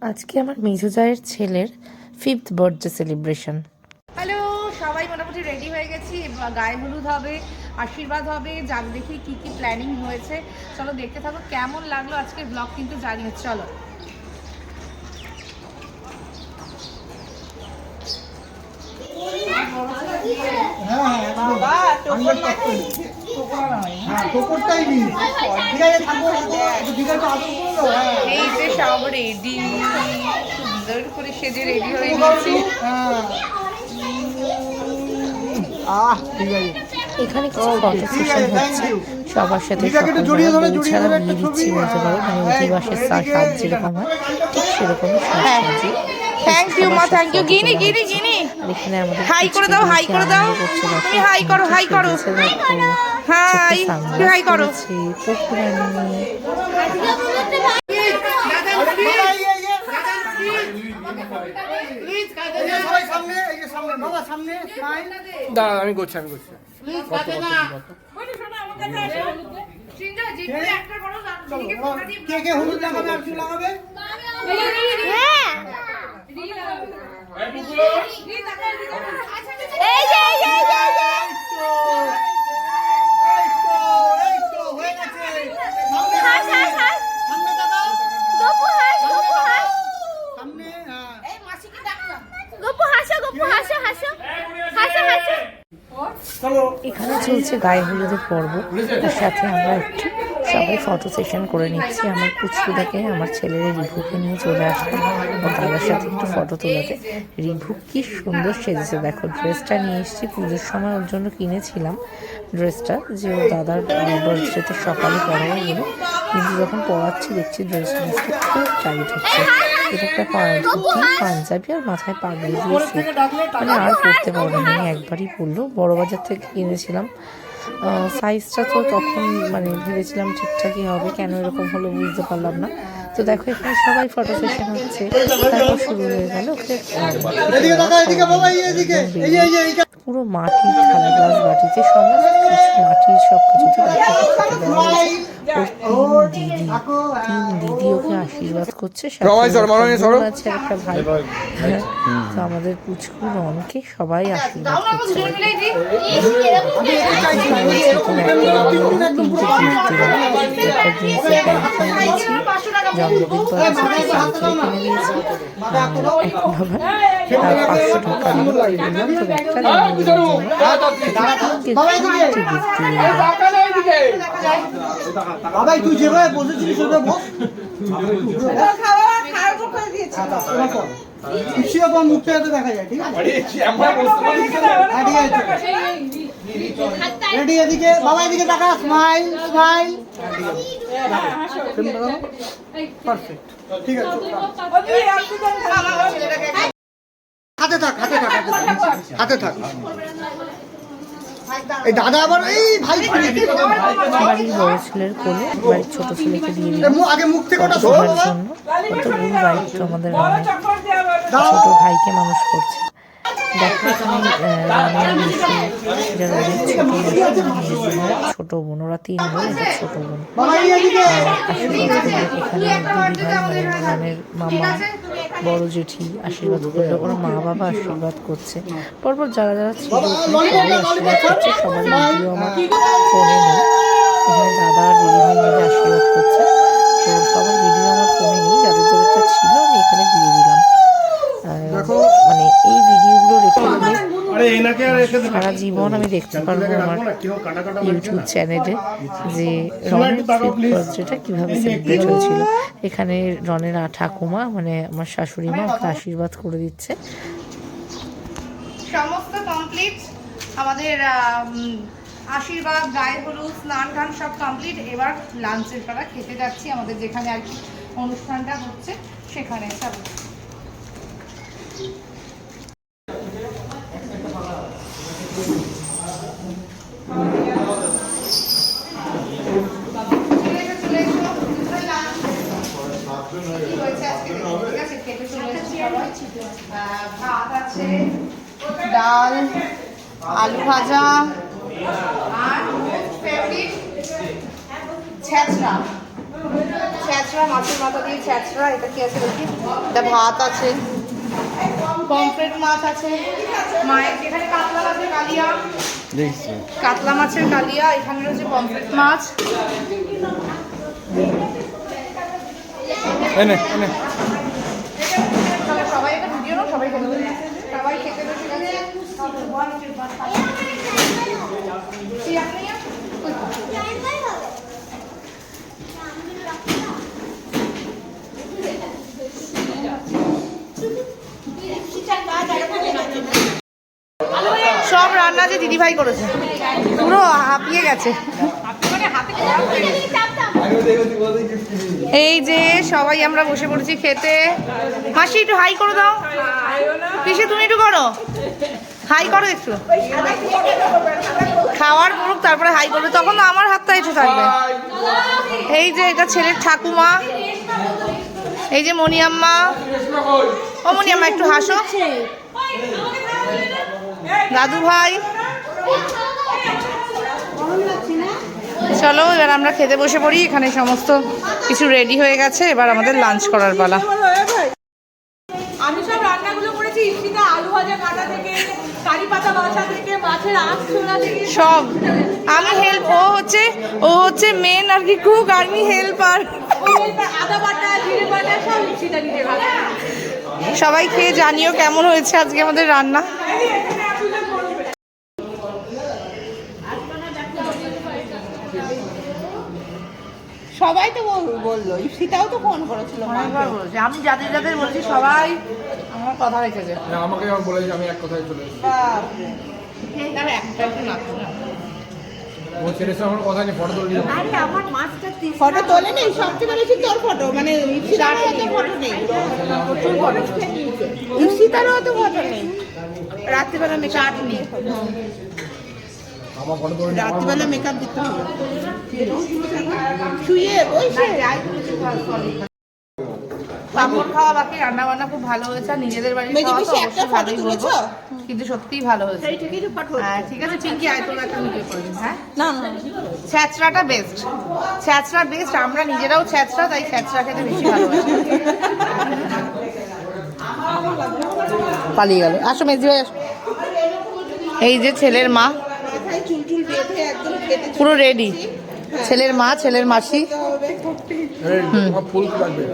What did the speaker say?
আজকে আমার মেজো জায়ের ছেলের 5th বার্থডে সেলিব্রেশন। হ্যালো, সবাই মোটামুটি রেডি হয়ে গেছি। গায়ে হলুদ হবে, আশীর্বাদ হবে, যাক দেখি কি কি প্ল্যানিং হয়েছে। চলো দেখতে থাকো, কেমন লাগলো আজকের ব্লগ কিন্তু জানিয়ে। চলো এই যে সব রেডি, সুন্দর করে সেজে রেডি হয়ে গেছি। এখানে কিছু ফটো সেশন হচ্ছে সবার সাথে, ছাড়া বিয়ে দিচ্ছি বলতে পারো, মানে অধিবাসের সাজ যেরকম হয় ঠিক সেরকমই সাজি। থ্যাংক ইউ মা, থ্যাংক ইউ। গিনি গিনি গিনি, এখানে আমাদের হাই করে দাও, হাই করে দাও। তুমি হাই করো, হাই করো, হাই হাই করো। দাঁড়া, আমি করছি কে কে হলুদ লাগাবে আর কি লাগাবে? এখানে চলছে গায়ে হলুদের পর্ব, তার সাথে আমরা একটু সবাই ফটো সেশন করে নিচ্ছি। আমার পুচকুটাকে, আমার ছেলের রিভুকে নিয়ে চলে আসলাম এবং দাদার সাথে একটু ফটো তোলাতে। রিভু কি সুন্দর সেজেছে দেখো। ড্রেসটা নিয়ে এসেছি, পুজোর সময় ওর জন্য কিনেছিলাম ড্রেসটা, যে ও দাদার বার্থডেতে সকালে পরাবো বলে, কিন্তু যখন পরাচ্ছি দেখছি ড্রেসটা খুব টাইট হচ্ছে। এটা একটা পাঞ্জাবি আর মাথায় পাগড়ি দিয়েছি, মানে আর পরতে পারবো না, একবারই পরলো। বড় বাজার থেকে কিনেছিলাম। সাইজটা তো তখন মানে ভেবেছিলাম ঠিকঠাকই হবে, কেন এরকম হলো বুঝতে পারলাম না। তো দেখো এখানে সবাই ফটো সেশন হচ্ছে, তারপর শুরু হয়ে গেল পুরো মাটির থালা গ্লাস বাটিতে সমস্ত কিছু মাটির সব কিছুতে তিন দিদি ওকে আশীর্বাদ করছে, আছে একটা ভাই। তো আমাদের পুচকু রনকে সবাই আশীর্বাদ করছে। জন্মদিন পরে সাইকেল কিনে দিয়েছি, এখন আবার 500 টাকা দিলাম। তো একটা বাবাই তুই যেভাবে বসেছিস মুখটা দেখা যায়, ঠিক আছে? রেডি, এদিকে বাবা, এদিকে টাকা, স্মাইল স্মাইল, পারফেক্ট, ঠিক আছে। হাতে থাক, হাতে থাক, হাতে থাক। এই দাদা আবার এই ভাই বাড়ির বড় ছেলের কোলে বাড়ির ছোট ছেলেকে দিয়ে দিলাম আগে মুখ থেকে ওটা জন্য। কতগুলো দায়িত্ব আমাদের ছোট ভাইকে মানুষ করছে। দেখো এখানে ছোট বোন, ওরা 3 বোন, এটা ছোট বোন। আশীর্বাদ করলো এখানে দিদি ভাই, মানে রানের মামা, বড় জেঠি আশীর্বাদ করলো, ওর মা বাবা আশীর্বাদ করছে। পরপর যারা যারা ছিল সবাই আশীর্বাদ করছে। সবার ভিডিও আমার ফোনে নেই, এখানে দাদা আর দিদি ভাই মিলে আশীর্বাদ করছে। তো সবার ভিডিও আমার ফোনে নেই, যাদের যাদেরটা ছিল আমি এখানে দিয়ে দিলাম। মানে এই ভিডিওগুলো রেখে দিলে সারা জীবন আমি দেখতে পারবো আমার ইউটিউব চ্যানেলে যে রনের বার্থডেটা কীভাবে সেলিব্রেট হয়েছিল। এখানে রনের ঠাকুমা, মানে আমার শাশুড়ি মা, ওকে আশীর্বাদ করে দিচ্ছে। সমস্ত কমপ্লিট আমাদের আশীর্বাদ, গায়ে হলুদ, স্নান টান সব কমপ্লিট। এবার লাঞ্চের পালা, খেতে যাচ্ছি আমাদের যেখানে আর কি অনুষ্ঠানটা হচ্ছে সেখানে। চলো ভাত আছে, ডাল, আলু ভাজা আর ছেঁচড়া। ছ্যাঁচড়া, মাছের মাথা দিয়ে ছ্যাঁচড়া। এটা কি আছে দেখি? এটা ভাত আছে, পমফ্রেট মাছ আছে, মায়ের এখানে কাতলা মাছের কালিয়া, কাতলা মাছের কালিয়া, এখানে রয়েছে পমফ্রেট মাছ। সবাই একটা ভিডিও নাও, সবাই খেতে বসে গেছে। সব রান্না যে দিদিভাই করেছে, পুরো হাঁপিয়ে গেছে। এই যে সবাই আমরা বসে পড়েছি খেতে। মাসি একটু হাই করে দাও। পিসি তুমি একটু করো, হাই করো একটু। খাওয়ার পড়ুক তারপরে হাই করবে, তখন আমার হাতটা একটু থাকবে। এই যে এটা ছেলের ঠাকুমা, এই যে মণিয়াম্মা। ও মণিয়াম্মা একটু হাসো। দাদু ভাই, চলো এবার আমরা খেতে বসে পড়ি। এখানে সমস্ত কিছু রেডি হয়ে গেছে, এবার আমাদের লাঞ্চ করার পালা। আমি সব রান্নাগুলো করেছি, ইপসিতা আলু ভাজা কাটা থেকে, কারি পাতা বাছা থেকে, মাছের আঁশ ছোলা থেকে সব আমি হেল্প, ও হচ্ছে মেন আর কি কুক, আর আমি হেল্পার। আদা বাটা, জিরে বাটা সব ইপসিতা নিজে ভাজা। সবাই খেয়ে জানিও কেমন হয়েছে আজকে আমাদের রান্না। সবাই তো বললো, ইপসিতাও তো ফোন করেছিল। আমি যাদের যাদের বলছি সবাই আমার কথা রেখেছে। আমাকে বলেছে, আমি এক কথায় চলে এসেছি। ও ছেলের সঙ্গে আমার কথা নেই, ফটো তুলে আরে আমার মাছটা ফটো তোলে নেই, সবচেয়ে বেশি তোর ফটো, মানে ইপসিতারও তো ফটো নেই, ইপসিতারও তো ফটো নেই। রাত্রিবেলা মেকআপ নেই, আমার ফটো তুলে রাত্রিবেলা মেকআপ দিতে হবে, শুয়ে বসে। পাপড় খাওয়া বাকি, রান্না বান্না খুব ভালো হয়েছে। আর নিজেদের বাড়ির খাওয়া তো অবশ্যই ভালোই বলবো, কিন্তু সত্যিই ভালো হয়েছে। হ্যাঁ ঠিক আছে, পিঙ্কি আয় তোর একটা ভিডিও করে দিন। হ্যাঁ না না, ছ্যাঁচড়াটা বেস্ট, ছ্যাঁচড়া বেস্ট। আমরা নিজেরাও ছ্যাঁচড়া, তাই ছ্যাঁচড়া খেতে বেশি ভালোবাসি। পালিয়ে গেল, আসো মেজি ভাই আসো। এই যে ছেলের মা, মাথায় চুল টুল বেঁধে একদম কেটে পুরো রেডি। ছেলের মা, ছেলের মাসি। ফুল লাগবে।